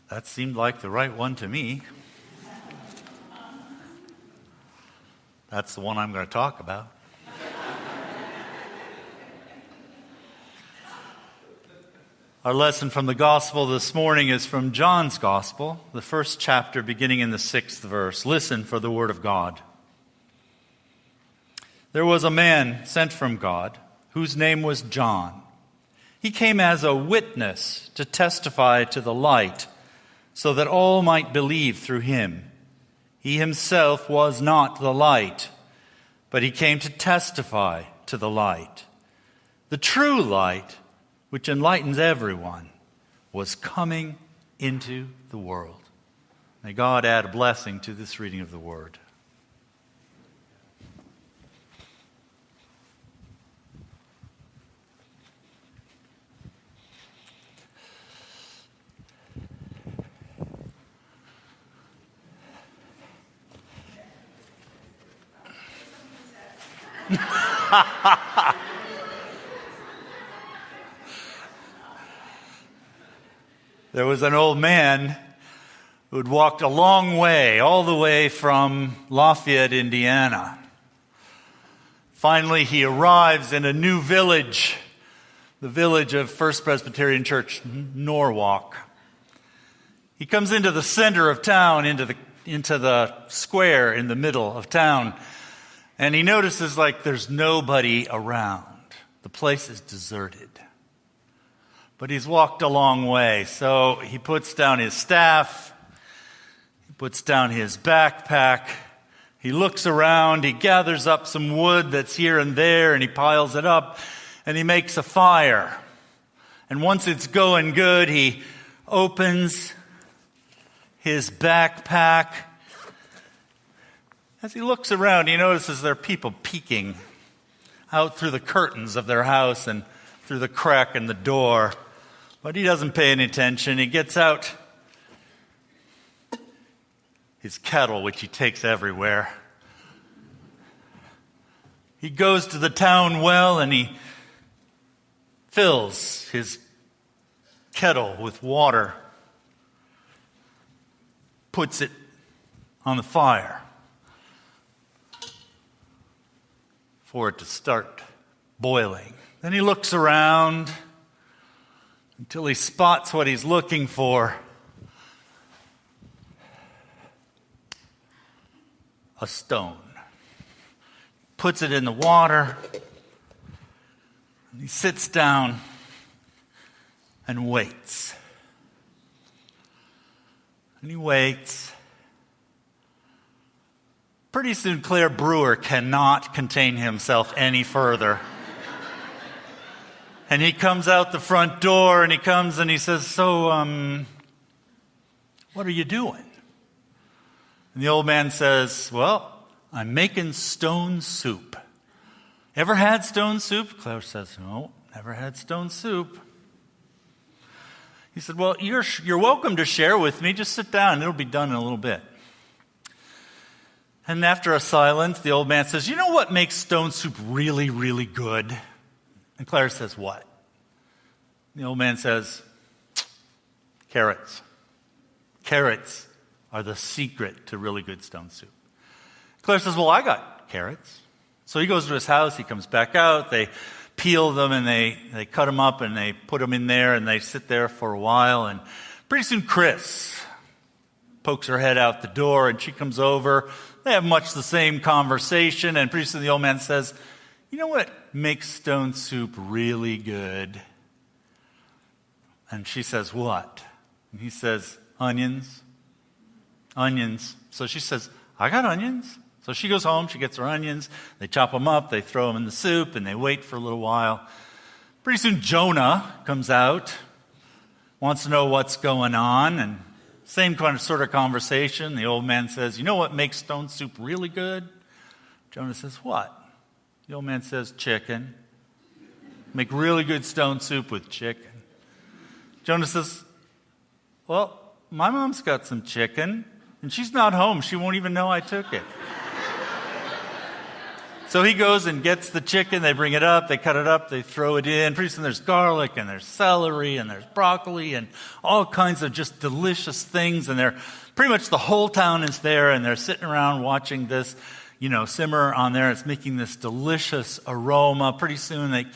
That seemed like the right one to me. That's the one I'm going to talk about. Our lesson from the gospel this morning is from John's gospel, the first chapter beginning in the 6th verse. Listen for the word of God. There was a man sent from God whose name was John. He came as a witness to testify to the light, so that all might believe through him. He himself was not the light, but he came to testify to the light. The true light, which enlightens everyone, was coming into the world. May God add a blessing to this reading of the word. There was an old man who had walked a long way, all the way from Lafayette, Indiana. Finally, he arrives in a new village, the village of First Presbyterian Church, Norwalk. He comes into the center of town, into the square in the middle of town, and he notices there's nobody around. The place is deserted. But he's walked a long way, so he puts down his staff, he puts down his backpack, he looks around, he gathers up some wood that's here and there, and he piles it up, and he makes a fire. And once it's going good, he opens his backpack. As he looks around, he notices there are people peeking out through the curtains of their house and through the crack in the door. But he doesn't pay any attention. He gets out his kettle, which he takes everywhere. He goes to the town well and he fills his kettle with water, puts it on the fire for it to start boiling. Then he looks around until he spots what he's looking for. A stone. Puts it in the water. And he sits down and waits. And he waits. Pretty soon, Claire Brewer cannot contain himself any further. And he comes out the front door, and he comes and he says, So, what are you doing? And the old man says, Well, I'm making stone soup. Ever had stone soup? Claire says, No, never had stone soup. He said, Well, you're welcome to share with me. Just sit down. It'll be done in a little bit. And after a silence, the old man says, You know what makes stone soup really, really good? And Claire says, What? The old man says, Carrots. Carrots are the secret to really good stone soup. Claire says, Well, I got carrots. So he goes to his house, he comes back out, they peel them and they cut them up and they put them in there and they sit there for a while. And pretty soon Chris pokes her head out the door and she comes over. They have much the same conversation, and pretty soon the old man says, You know what makes stone soup really good? And she says, What? And he says, Onions. Onions. So she says, I got onions. So she goes home, she gets her onions, they chop them up, they throw them in the soup, and they wait for a little while. Pretty soon Jonah comes out, wants to know what's going on, and same kind of sort of conversation. The old man says, You know what makes stone soup really good? Jonah says, What? The old man says, Chicken. Make really good stone soup with chicken. Jonah says, Well, my mom's got some chicken, and she's not home. She won't even know I took it. So he goes and gets the chicken, they bring it up, they cut it up, they throw it in. Pretty soon there's garlic and there's celery and there's broccoli and all kinds of just delicious things. And pretty much the whole town is there, and they're sitting around watching this, simmer on there. It's making this delicious aroma. Pretty soon they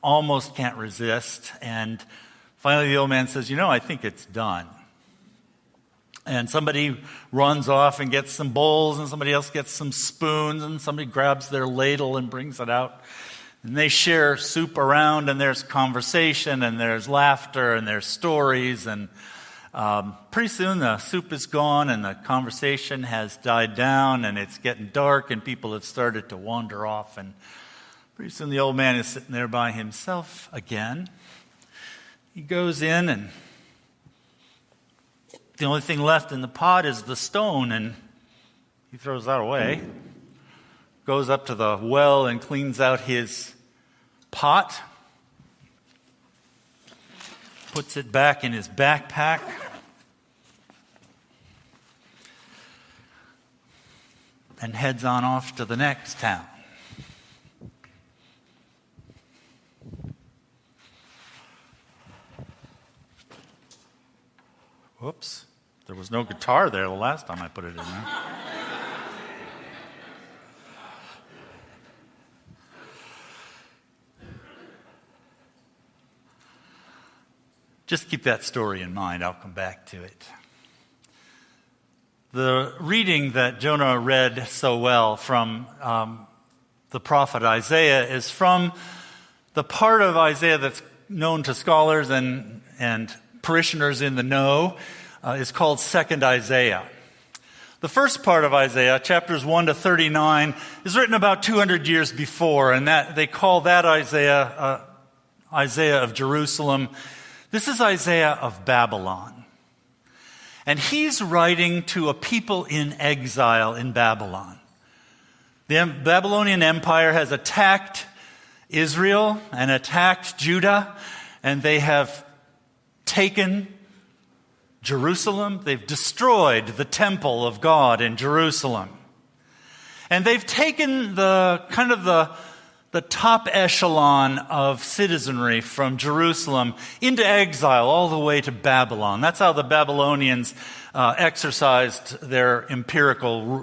almost can't resist. And finally the old man says, I think it's done. And somebody runs off and gets some bowls, and somebody else gets some spoons, and somebody grabs their ladle and brings it out. And they share soup around, and there's conversation, and there's laughter, and there's stories. And pretty soon the soup is gone, and the conversation has died down, and it's getting dark, and people have started to wander off. And pretty soon the old man is sitting there by himself again. He goes in, and the only thing left in the pot is the stone, and he throws that away. Goes up to the well and cleans out his pot. Puts it back in his backpack. And heads on off to the next town. Whoops. There was no guitar there the last time I put it in there. Just keep that story in mind. I'll come back to it. The reading that Jonah read so well from the prophet Isaiah is from the part of Isaiah that's known to scholars and parishioners in the know. Is called 2nd Isaiah. The first part of Isaiah, chapters 1 to 39, is written about 200 years before, and that they call that Isaiah Isaiah of Jerusalem. This is Isaiah of Babylon. And he's writing to a people in exile in Babylon. The Babylonian Empire has attacked Israel and attacked Judah, and they have taken Jerusalem. They've destroyed the temple of God in Jerusalem. And they've taken the top echelon of citizenry from Jerusalem into exile all the way to Babylon. That's how the Babylonians exercised their imperial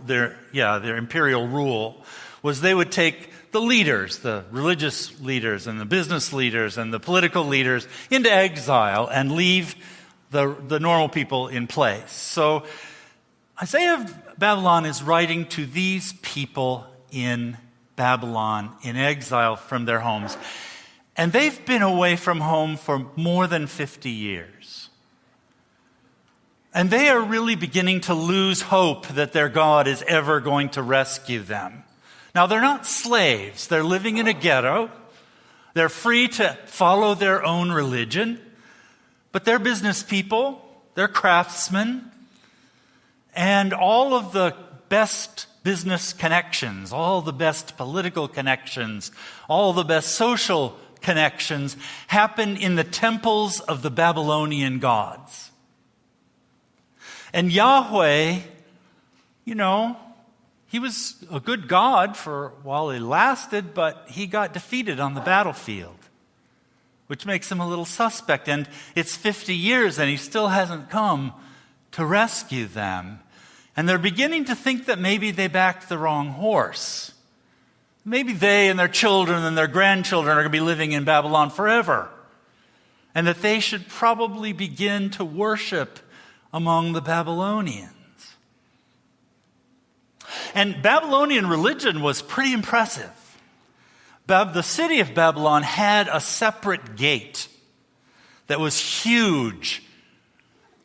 rule, was they would take the leaders, the religious leaders and the business leaders and the political leaders into exile and leave the normal people in place. So Isaiah of Babylon is writing to these people in Babylon in exile from their homes. And they've been away from home for more than 50 years. And they are really beginning to lose hope that their God is ever going to rescue them. Now, they're not slaves. They're living in a ghetto. They're free to follow their own religion. But they're business people, they're craftsmen, and all of the best business connections, all the best political connections, all the best social connections happen in the temples of the Babylonian gods. And Yahweh, he was a good God for while he lasted, but he got defeated on the battlefield, which makes him a little suspect. And it's 50 years and he still hasn't come to rescue them. And they're beginning to think that maybe they backed the wrong horse. Maybe they and their children and their grandchildren are going to be living in Babylon forever. And that they should probably begin to worship among the Babylonians. And Babylonian religion was pretty impressive. The city of Babylon had a separate gate that was huge,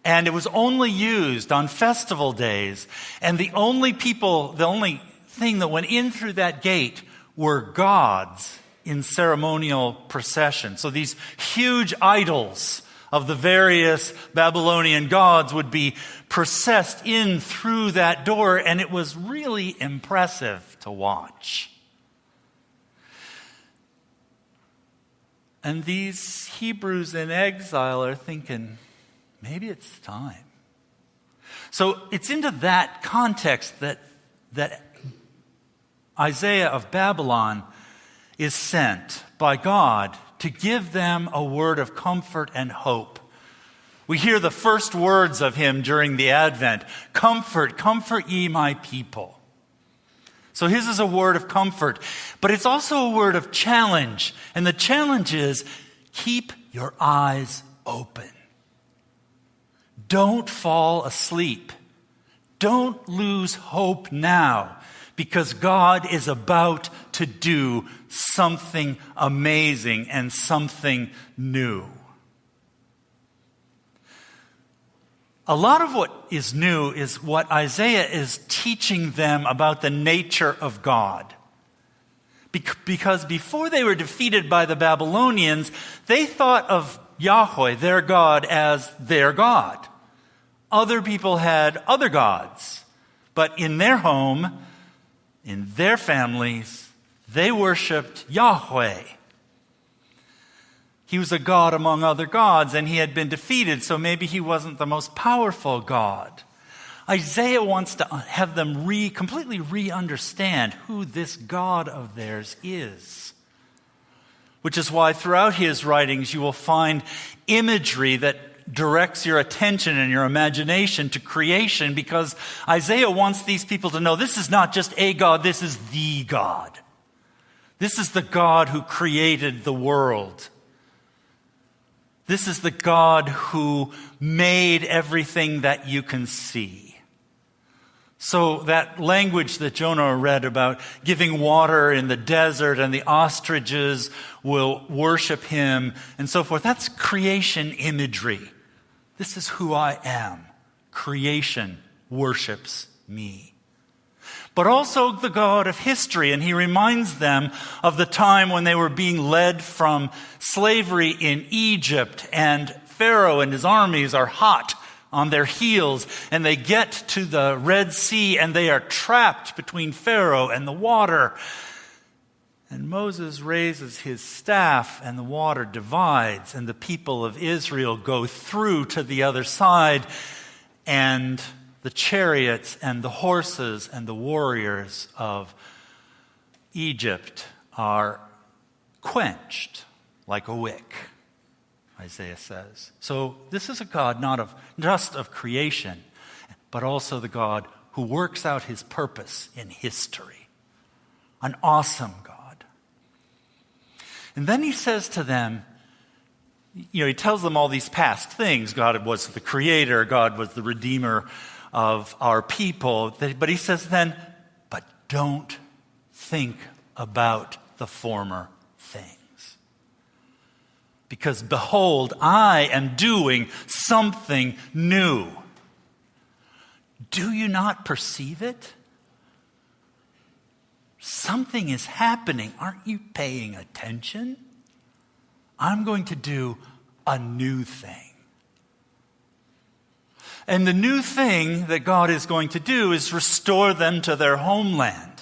and it was only used on festival days. And the only thing that went in through that gate were gods in ceremonial procession. So these huge idols of the various Babylonian gods would be processed in through that door, and it was really impressive to watch. And these Hebrews in exile are thinking, maybe it's time. So it's into that context that Isaiah of Babylon is sent by God to give them a word of comfort and hope. We hear the first words of him during the Advent. Comfort, comfort ye my people. So his is a word of comfort, but it's also a word of challenge. And the challenge is, keep your eyes open. Don't fall asleep. Don't lose hope now, because God is about to do something amazing and something new. A lot of what is new is what Isaiah is teaching them about the nature of God. Because before they were defeated by the Babylonians, they thought of Yahweh, their God, as their God. Other people had other gods, but in their home, in their families, they worshiped Yahweh. He was a god among other gods, and he had been defeated, so maybe he wasn't the most powerful God. Isaiah wants to have them completely re-understand who this God of theirs is. Which is why throughout his writings you will find imagery that directs your attention and your imagination to creation, because Isaiah wants these people to know this is not just a God, this is the God. This is the God who created the world. This is the God who made everything that you can see. So that language that Jonah read about giving water in the desert and the ostriches will worship him and so forth, that's creation imagery. This is who I am. Creation worships me. But also the God of history, and he reminds them of the time when they were being led from slavery in Egypt, and Pharaoh and his armies are hot on their heels, and they get to the Red Sea, and they are trapped between Pharaoh and the water. And Moses raises his staff, and the water divides, and the people of Israel go through to the other side, and the chariots and the horses and the warriors of Egypt are quenched like a wick, Isaiah says. So this is a God not just of creation, but also the God who works out his purpose in history. An awesome God. And then he says to them, he tells them all these past things. God was the creator, God was the redeemer of our people. But he says then, but don't think about the former things. Because behold, I am doing something new. Do you not perceive it? Something is happening. Aren't you paying attention? I'm going to do a new thing. And the new thing that God is going to do is restore them to their homeland.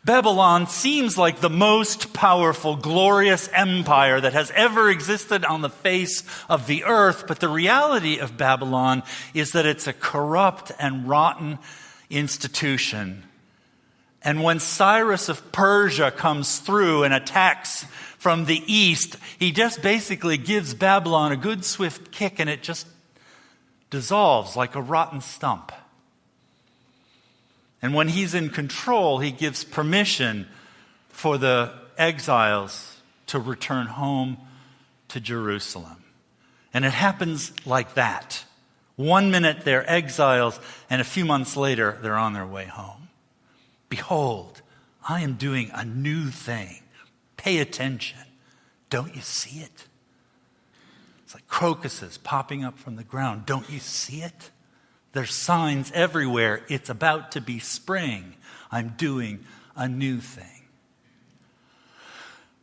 Babylon seems like the most powerful, glorious empire that has ever existed on the face of the earth, but the reality of Babylon is that it's a corrupt and rotten institution. And when Cyrus of Persia comes through and attacks from the east, he just basically gives Babylon a good swift kick, and it just dissolves like a rotten stump. And when he's in control, he gives permission for the exiles to return home to Jerusalem. And it happens like that. 1 minute they're exiles, and a few months later they're on their way home. Behold, I am doing a new thing. Pay attention. Don't you see it? It's like crocuses popping up from the ground. Don't you see it? There's signs everywhere. It's about to be spring. I'm doing a new thing.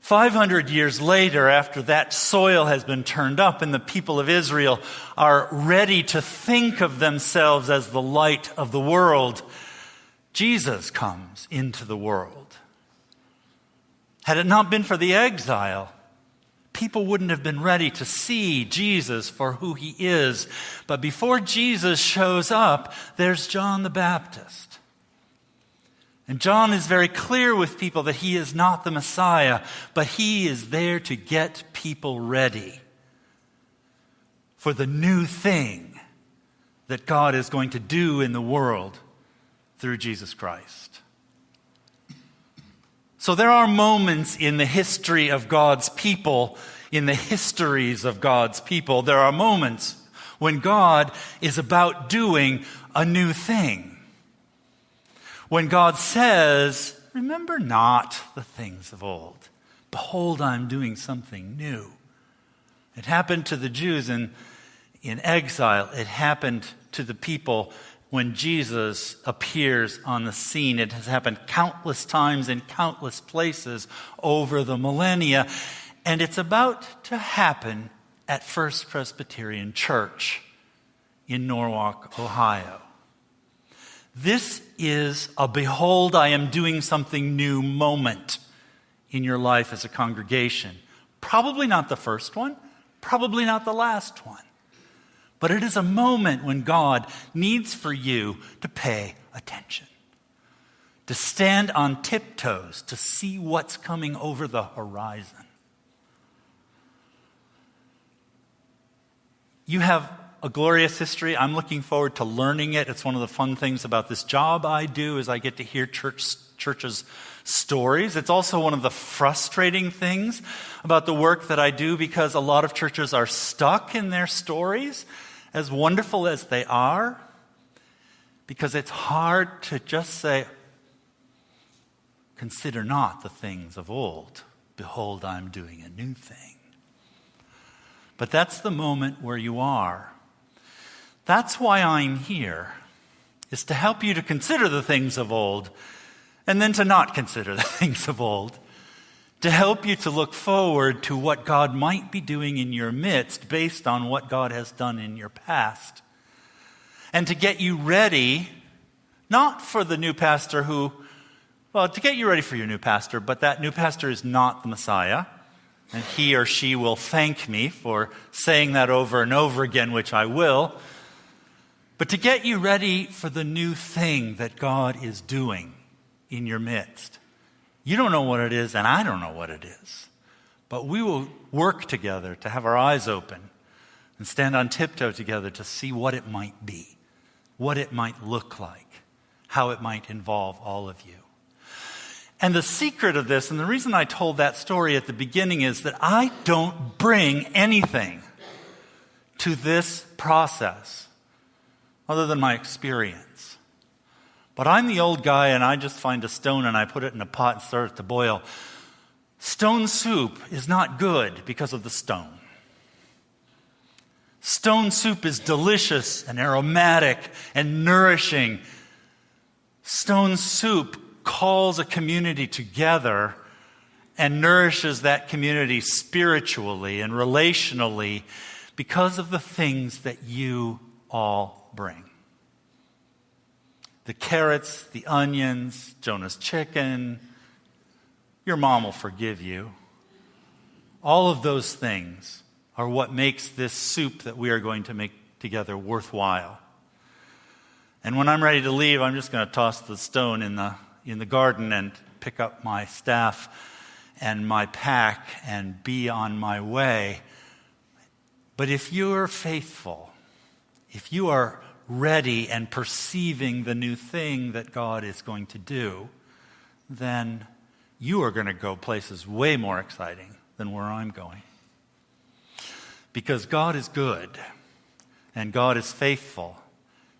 500 years later, after that soil has been turned up and the people of Israel are ready to think of themselves as the light of the world, Jesus comes into the world. Had it not been for the exile, people wouldn't have been ready to see Jesus for who he is. But before Jesus shows up, there's John the Baptist. And John is very clear with people that he is not the Messiah, but he is there to get people ready for the new thing that God is going to do in the world through Jesus Christ. So there are moments in the history of God's people, in the histories of God's people, there are moments when God is about doing a new thing. When God says, remember not the things of old. Behold, I'm doing something new. It happened to the Jews in exile. It happened to the people when Jesus appears on the scene. It has happened countless times in countless places over the millennia. And it's about to happen at First Presbyterian Church in Norwalk, Ohio. This is a behold, I am doing something new moment in your life as a congregation. Probably not the first one, probably not the last one. But it is a moment when God needs for you to pay attention, to stand on tiptoes, to see what's coming over the horizon. You have a glorious history. I'm looking forward to learning it. It's one of the fun things about this job I do is I get to hear churches' stories. It's also one of the frustrating things about the work that I do because a lot of churches are stuck in their stories, as wonderful as they are, because it's hard to just say, consider not the things of old. Behold, I'm doing a new thing. But that's the moment where you are. That's why I'm here, is to help you to consider the things of old and then to not consider the things of old, to help you to look forward to what God might be doing in your midst based on what God has done in your past, and to get you ready, not for the new pastor to get you ready for your new pastor, but that new pastor is not the Messiah, and he or she will thank me for saying that over and over again, which I will. But to get you ready for the new thing that God is doing in your midst. You don't know what it is, and I don't know what it is. But we will work together to have our eyes open and stand on tiptoe together to see what it might be, what it might look like, how it might involve all of you. And the secret of this, and the reason I told that story at the beginning, is that I don't bring anything to this process other than my experience. But I'm the old guy, and I just find a stone and I put it in a pot and start it to boil. Stone soup is not good because of the stone. Stone soup is delicious and aromatic and nourishing. Stone soup calls a community together and nourishes that community spiritually and relationally because of the things that you all bring. The carrots, the onions, Jonah's chicken, your mom will forgive you. All of those things are what makes this soup that we are going to make together worthwhile. And when I'm ready to leave, I'm just going to toss the stone in the garden and pick up my staff and my pack and be on my way. But if you're faithful, if you are ready and perceiving the new thing that God is going to do, then you are going to go places way more exciting than where I'm going. Because God is good, and God is faithful,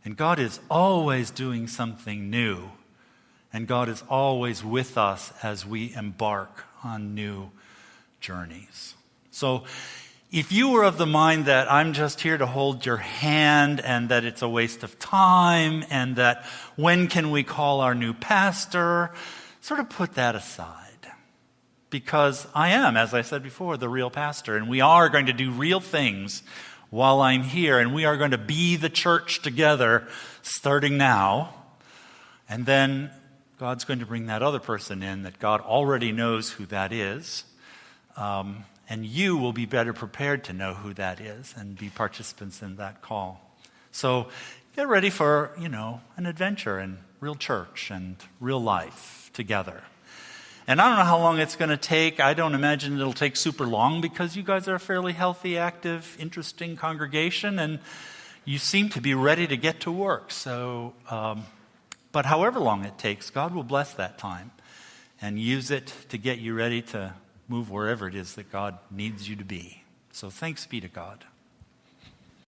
and God is always doing something new, and God is always with us as we embark on new journeys. So, if you were of the mind that I'm just here to hold your hand and that it's a waste of time and that when can we call our new pastor, sort of put that aside. Because I am, as I said before, the real pastor, and we are going to do real things while I'm here, and we are going to be the church together starting now. And then God's going to bring that other person in that God already knows who that is. And you will be better prepared to know who that is and be participants in that call. So get ready for, an adventure in real church and real life together. And I don't know how long it's going to take. I don't imagine it'll take super long because you guys are a fairly healthy, active, interesting congregation, and you seem to be ready to get to work. So, but however long it takes, God will bless that time and use it to get you ready to move wherever it is that God needs you to be. So thanks be to God.